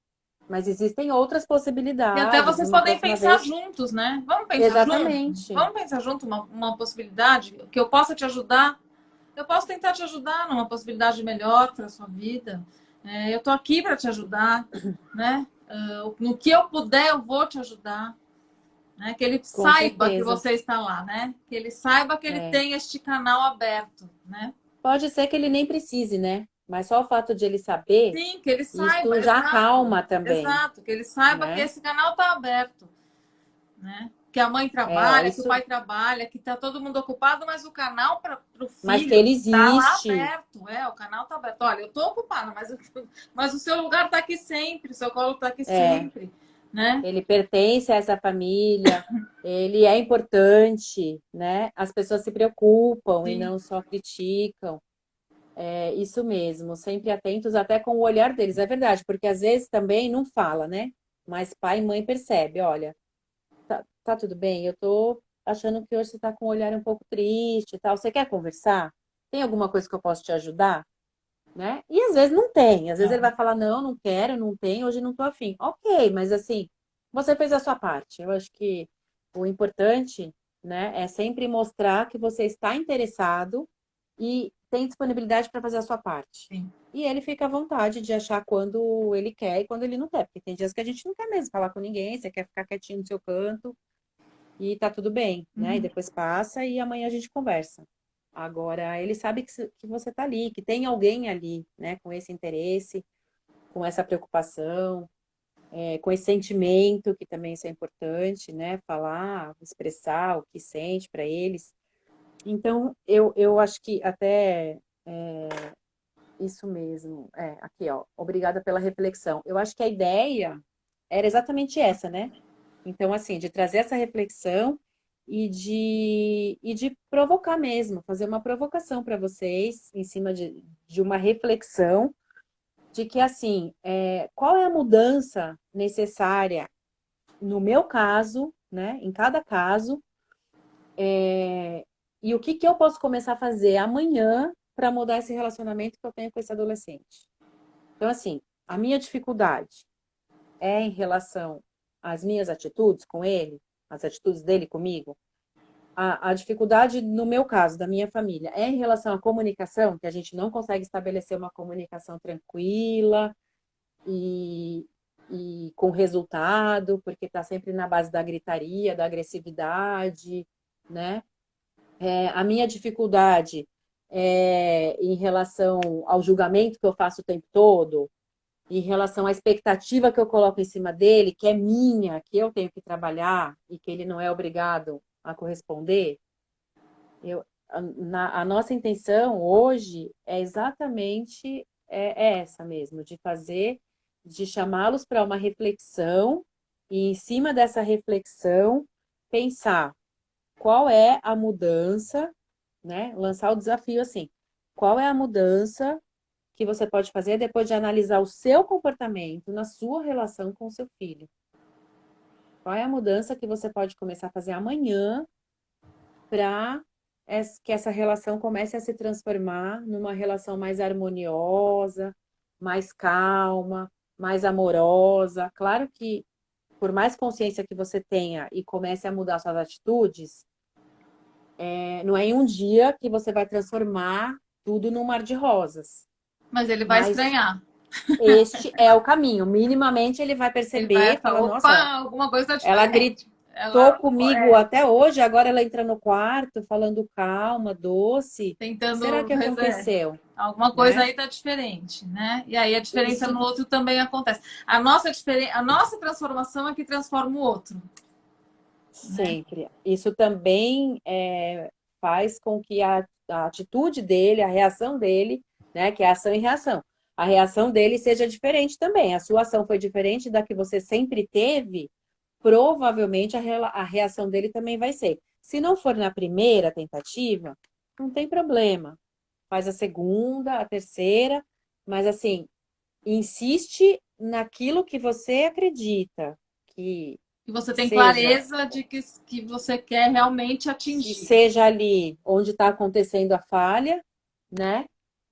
Mas existem outras
E até
possibilidades,
vocês
uma
podem
próxima
pensar
vez.
juntos, né? Vamos pensar junto?
Exatamente.
Vamos pensar junto uma possibilidade que eu possa te ajudar. Eu posso tentar te ajudar numa possibilidade melhor para a sua vida. Eu estou aqui para te ajudar, né? No que eu puder, eu vou te ajudar. Né? Que ele
Com
saiba que
certeza.
você está lá, né? Que ele saiba que ele
É.
tem este canal aberto, né?
Pode ser que ele nem precise, né? Mas só o fato de ele saber,
Sim, que ele saiba,
isso já
exato,
acalma também,
exato, que ele saiba que
né?
esse canal está aberto, né? Que a mãe trabalha, que o
Isso,
pai trabalha, que está todo mundo ocupado, mas o canal para o
mas que
filho
ele
está lá
existe.
aberto. O canal está aberto. Olha, eu estou ocupada, mas o seu lugar está aqui sempre, o seu colo está aqui
É,
sempre, né?
ele pertence a essa família, ele é importante, né? As pessoas se preocupam e
Sim,
não só criticam. É isso mesmo, sempre atentos até com o olhar deles. É verdade, porque às vezes também não fala, né? Mas pai e mãe percebe, olha, tá tudo bem, eu tô achando que hoje você tá com um olhar um pouco triste e tal. Você quer conversar? Tem alguma coisa que eu posso te ajudar? Né? E às vezes não tem. Às vezes ele vai falar, não, não quero, não tem, hoje não tô afim. Ok, mas assim, você fez a sua parte. Eu acho que o importante, né, é sempre mostrar que você está interessado e tem disponibilidade para fazer a sua parte.
sim.
E ele fica à vontade de achar quando ele quer e quando ele não quer. Porque tem dias que a gente não quer mesmo falar com ninguém, você quer ficar quietinho no seu canto e tá tudo bem, né? E
Uhum.
depois passa e amanhã a gente conversa. Agora, ele sabe que você tá ali, que tem alguém ali, né? Com esse interesse, com essa preocupação, com esse sentimento, que também isso é importante, né? Falar, expressar o que sente para eles. Então, eu acho que até isso mesmo. Aqui, ó. Obrigada pela reflexão. Eu acho que a ideia era exatamente essa, né? Então, assim, de trazer essa reflexão e de provocar mesmo, fazer uma provocação para vocês em cima de uma reflexão de que, assim, qual é a mudança necessária no meu caso, né, em cada caso, e o que eu posso começar a fazer amanhã para mudar esse relacionamento que eu tenho com esse adolescente. Então, assim, a minha dificuldade é em relação às minhas atitudes com ele, as atitudes dele comigo. A dificuldade, no meu caso, da minha família, é em relação à comunicação, que a gente não consegue estabelecer uma comunicação tranquila e, e com resultado, porque está sempre na base da gritaria, da agressividade, né? A minha dificuldade é em relação ao julgamento que eu faço o tempo todo, em relação à expectativa que eu coloco em cima dele, que é minha, que eu tenho que trabalhar e que ele não é obrigado a corresponder. A nossa intenção hoje é exatamente essa mesmo, de chamá-los para uma reflexão e, em cima dessa reflexão, pensar qual é a mudança, né? Lançar o desafio assim, qual é a mudança que você pode fazer depois de analisar o seu comportamento na sua relação com o seu filho? Qual é a mudança que você pode começar a fazer amanhã para que essa relação comece a se transformar numa relação mais harmoniosa, mais calma, mais amorosa? Claro que, por mais consciência que você tenha e comece a mudar suas atitudes, não é em um dia que você vai transformar tudo num mar de rosas.
Mas ele vai
Mas
estranhar.
este é o caminho. Minimamente ele vai
Ele vai
perceber,
falar,
falar, nossa,
opa, alguma coisa está
ela
diferente.
gritou
Ela
comigo até hoje, agora ela entra no quarto falando calma, doce. O que será
tentando
que aconteceu?
alguma coisa
Né?
aí está diferente, né? E aí a diferença
Isso
no outro também acontece. A nossa transformação é que transforma o outro, né?
sempre. Isso também faz com que a atitude dele, a reação dele, né, que é ação e reação, a reação dele seja diferente também. A sua ação foi diferente da que você sempre teve, provavelmente a reação dele também vai ser. Se não for na primeira tentativa, não tem problema. Faz a segunda, a terceira, mas assim, insiste naquilo que você acredita
E você
que
tem
seja
clareza de que você quer realmente
que
atingir.
seja ali onde está acontecendo a falha, né?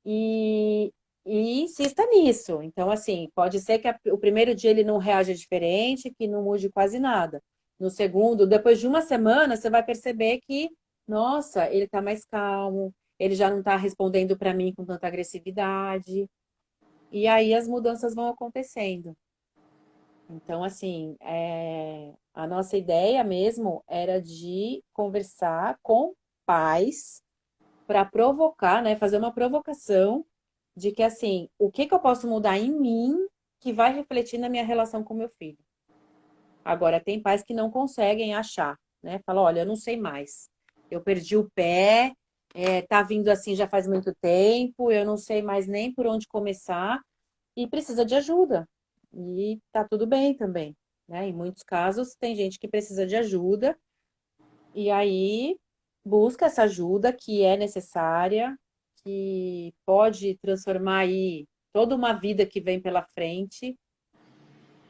E, e insista nisso. Então, assim, pode ser que o primeiro dia ele não reaja diferente, que não mude quase nada. No segundo, depois de uma semana, você vai perceber que, nossa, ele está mais calmo, ele já não está respondendo para mim com tanta agressividade. E aí as mudanças vão acontecendo. Então, assim, a nossa ideia mesmo era de conversar com pais para provocar, né, fazer uma provocação de que, assim, o que que eu posso mudar em mim que vai refletir na minha relação com meu filho. Agora, tem pais que não conseguem achar, né? Fala, olha, eu não sei mais. Eu perdi o pé, tá vindo assim já faz muito tempo, eu não sei mais nem por onde começar e precisa de ajuda. E tá tudo bem também, né? Em muitos casos tem gente que precisa de ajuda e aí busca essa ajuda que é necessária, que pode transformar aí toda uma vida que vem pela frente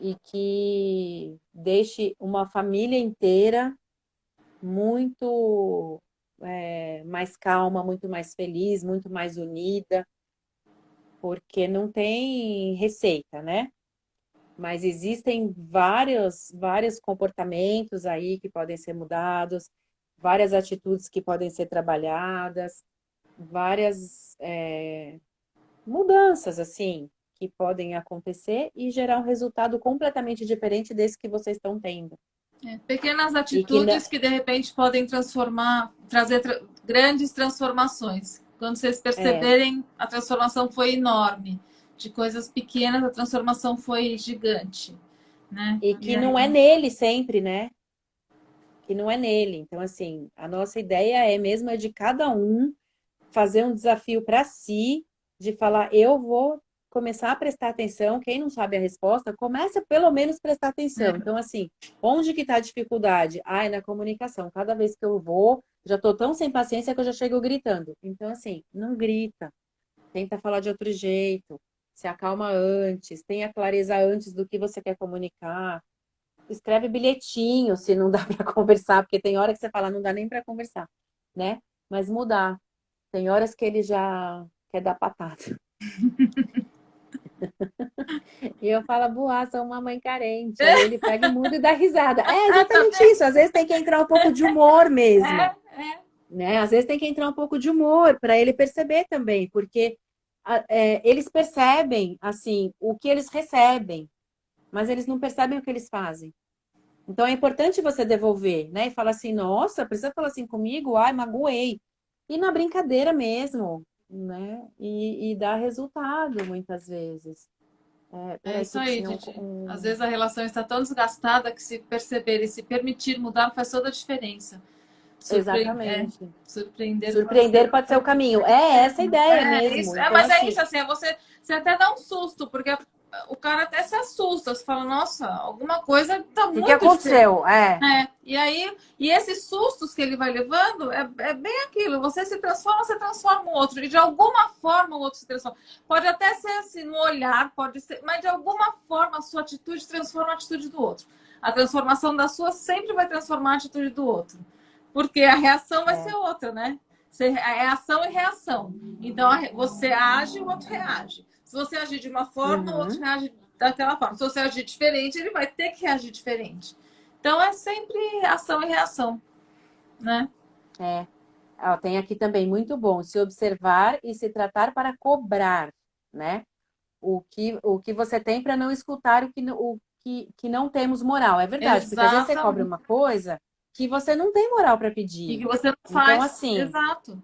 e que deixe uma família inteira muito mais calma, muito mais feliz, muito mais unida, porque não tem receita, né? Mas existem vários comportamentos aí que podem ser mudados, várias atitudes que podem ser trabalhadas, várias mudanças, assim, que podem acontecer e gerar um resultado completamente diferente desse que vocês estão tendo.
Pequenas
E que
atitudes que de repente podem trazer grandes transformações. Quando vocês
é,
perceberem, a transformação foi enorme. De coisas pequenas, a transformação foi gigante, né?
e
E
que
aí,
não é nele sempre, né? Que não é nele. Então, assim, a nossa ideia é mesmo é de cada um fazer um desafio para si, de falar, eu vou começar a prestar atenção. Quem não sabe a resposta, começa pelo menos prestar atenção. Então, assim, onde que está a dificuldade? Ah, é na comunicação. Cada vez que eu vou, já estou tão sem paciência que eu já chego gritando. Então, assim, não grita. Tenta falar de outro jeito. Se acalma antes. Tenha clareza antes do que você quer comunicar. Escreve bilhetinho se não dá para conversar, porque tem hora que você fala, não dá nem para conversar, né? Mas mudar. Tem horas que ele já quer dar patada. E eu falo, boa, sou uma mãe carente. Aí ele pega e muda e dá risada. É exatamente isso. Às vezes tem que entrar um pouco de humor mesmo. Né? Às vezes tem que entrar um pouco de humor para ele perceber também, porque eles percebem assim o que eles recebem, mas eles não percebem o que eles fazem. Então é importante você devolver, né? E falar assim, nossa, precisa falar assim comigo? Ai, magoei. E na brincadeira mesmo, né? E dá resultado muitas vezes.
É isso aí, gente. Às vezes a relação está tão desgastada que se perceber e se permitir mudar faz toda a diferença.
Exatamente.
Surpreender
pode ser o caminho. É essa a ideia mesmo.
Isso.
Então,
Mas
assim,
é isso, assim, você até dá um susto, porque o cara até se assusta, você fala, nossa, alguma coisa tá muito
o que aconteceu?
E aí, esses sustos que ele vai levando, é bem aquilo, você transforma o outro, e de alguma forma o outro se transforma. Pode até ser assim, no olhar, pode ser, mas de alguma forma a sua atitude transforma a atitude do outro. A transformação da sua sempre vai transformar a atitude do outro. Porque a reação vai ser outra, né? É ação e reação. Então, você age, o outro reage. Se você agir de uma forma, o outro reage daquela forma. Se você agir diferente, ele vai ter que reagir diferente. Então, é sempre ação e reação, né?
Tem aqui também, muito bom, se observar e se tratar para cobrar, né? O que você tem para não escutar o que não temos moral. É verdade, porque às vezes você cobra uma coisa que você não tem moral para pedir.
E que você não faz.
Então, assim,
exato.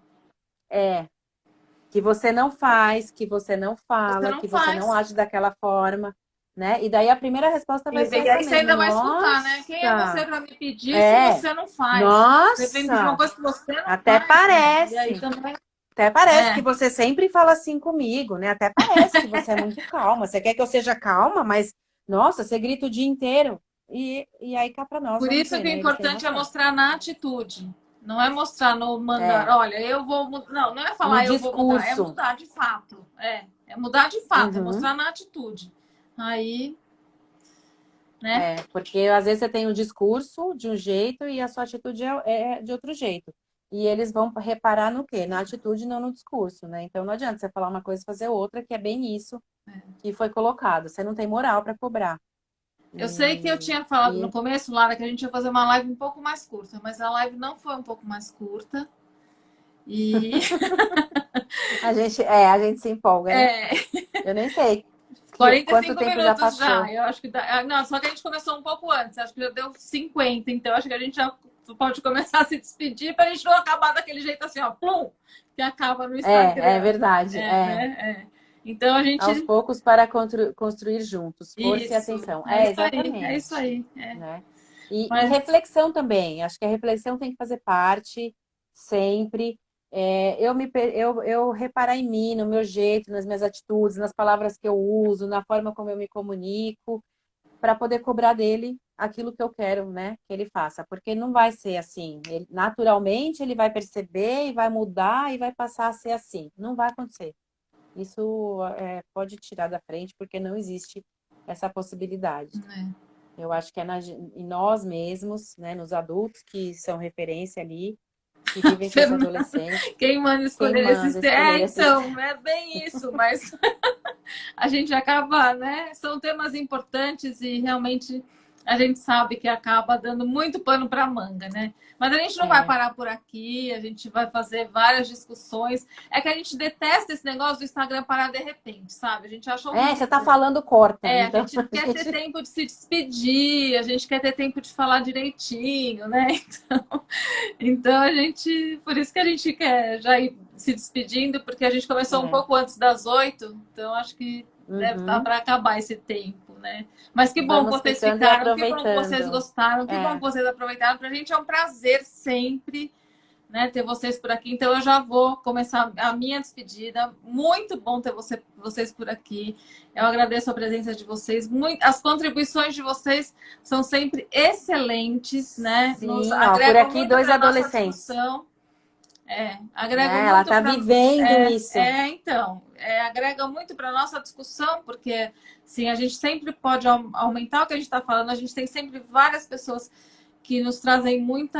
Que você não faz, que você não fala, que você não age daquela forma, né? E daí a primeira resposta vai ser essa mesmo.
Você ainda vai escutar, né? Quem é você para me pedir se você não faz?
Nossa!
Você vem pedir uma coisa que você não
até
faz.
Parece.
Né? E aí também...
Até parece que você sempre fala assim comigo, né? Até parece que você é muito calma. Você quer que eu seja calma, mas, nossa, você grita o dia inteiro. E aí cá para nós.
Por isso que o importante é mostrar na atitude. Não é mostrar no mandar, olha, eu vou mudar. Não é falar eu vou mudar, é mudar de fato. É mudar de fato, é mostrar na atitude. Aí, né?
Porque às vezes você tem um discurso de um jeito e a sua atitude é de outro jeito. E eles vão reparar no quê? Na atitude, não no discurso, né? Então não adianta você falar uma coisa e fazer outra, que é bem isso que foi colocado. Você não tem moral para cobrar.
Eu sei que eu tinha falado no começo, Lara, que a gente ia fazer uma live um pouco mais curta, mas a live não foi um pouco mais curta. E
a gente se empolga, né? Eu nem sei.
45 minutos já. Eu acho que não, só que a gente começou um pouco antes, acho que já deu 50, então acho que a gente já pode começar a se despedir para a gente não acabar daquele jeito assim, ó, plum, que acaba no Instagram.
É verdade.
Então a gente.
Aos poucos para construir juntos. Força e atenção. Exatamente.
É isso aí.
Né? E reflexão também. Acho que a reflexão tem que fazer parte sempre. Eu reparar em mim, no meu jeito, nas minhas atitudes, nas palavras que eu uso, na forma como eu me comunico, para poder cobrar dele aquilo que eu quero, né, que ele faça. Porque não vai ser assim. Naturalmente ele vai perceber e vai mudar e vai passar a ser assim. Não vai acontecer. Isso pode tirar da frente, porque não existe essa possibilidade. Eu acho que é em nós mesmos, né, nos adultos que são referência ali, que vivem com esse adolescente.
Quem manda escolher esses temas? Então, é bem isso, mas a gente acaba, né? São temas importantes e realmente a gente sabe que acaba dando muito pano para manga, né? Mas a gente não vai parar por aqui, a gente vai fazer várias discussões. É que a gente detesta esse negócio do Instagram parar de repente, sabe? A gente acha
você tá falando corta.
Então, a gente quer ter tempo de se despedir, a gente quer ter tempo de falar direitinho, né? Então a gente... Por isso que a gente quer já ir se despedindo, porque a gente começou um pouco antes das 8, então acho que deve estar para acabar esse tempo, né? Mas que bom que vocês ficaram, que bom que vocês gostaram, que bom que vocês aproveitaram. Pra gente é um prazer sempre, né, ter vocês por aqui. Então eu já vou começar a minha despedida. Muito bom ter vocês por aqui. Eu agradeço a presença de vocês. As contribuições de vocês são sempre excelentes, né?
Sim, nos por aqui 2 adolescentes.
Agrega muito.
Ela está vivendo isso.
Então, agrega muito para a nossa discussão, porque sim, a gente sempre pode aumentar o que a gente está falando. A gente tem sempre várias pessoas que nos trazem muito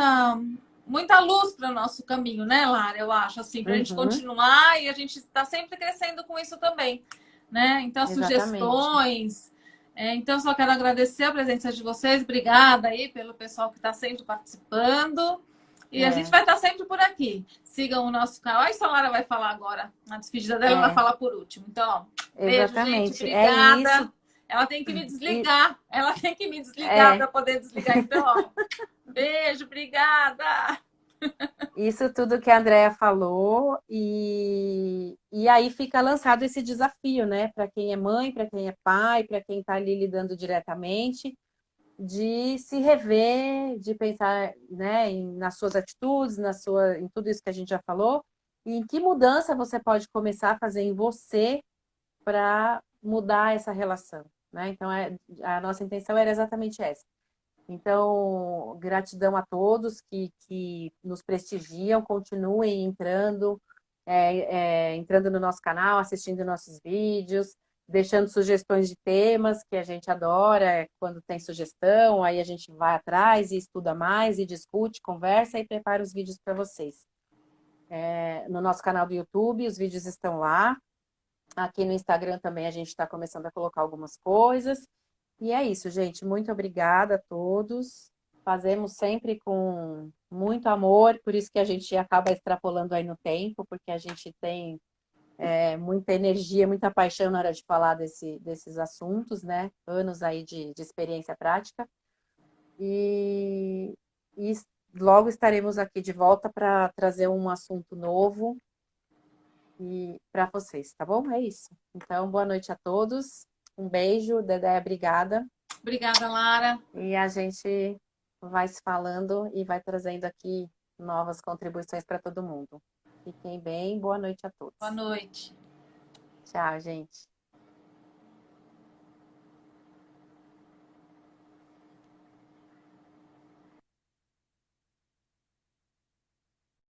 muita luz para o nosso caminho, né, Lara? Eu acho, assim, para a gente
Uhum,
continuar e a gente está sempre crescendo com isso também, né? Então,
exatamente.
sugestões. Então, só quero agradecer a presença de vocês. Obrigada aí pelo pessoal que está sempre participando. E a gente
É,
vai estar sempre por aqui. Sigam o nosso canal. Aí a Lara vai falar agora. Na despedida dela, ela vai
é,
falar por último. Então, ó, beijo, gente.
exatamente. É isso.
Obrigada. Ela tem que me
E,
desligar. Ela tem que me desligar
é,
para poder desligar. Então, ó, beijo, obrigada.
isso tudo que a Andrea falou, e aí fica lançado esse desafio, né? Para quem é mãe, para quem é pai, para quem está ali lidando diretamente, de se rever, de pensar, né, nas suas atitudes, em tudo isso que a gente já falou, e em que mudança você pode começar a fazer em você para mudar essa relação, né? Então, a nossa intenção era exatamente essa. Então, gratidão a todos que nos prestigiam, continuem entrando, entrando no nosso canal, assistindo nossos vídeos, deixando sugestões de temas que a gente adora, quando tem sugestão, aí a gente vai atrás e estuda mais e discute, conversa e prepara os vídeos para vocês. No nosso canal do YouTube, os vídeos estão lá. Aqui no Instagram também a gente está começando a colocar algumas coisas. E é isso, gente. Muito obrigada a todos. Fazemos sempre com muito amor, por isso que a gente acaba extrapolando aí no tempo, porque a gente tem muita energia, muita paixão na hora de falar desses assuntos, né? Anos aí de experiência prática. E, e logo estaremos aqui de volta para trazer um assunto novo e para vocês, tá bom? É isso. Então, boa noite a todos. Um beijo, Dedé, obrigada.
Obrigada, Lara.
E a gente vai se falando e vai trazendo aqui novas contribuições para todo mundo. Fiquem bem, boa noite a todos.
Boa noite.
Tchau, gente.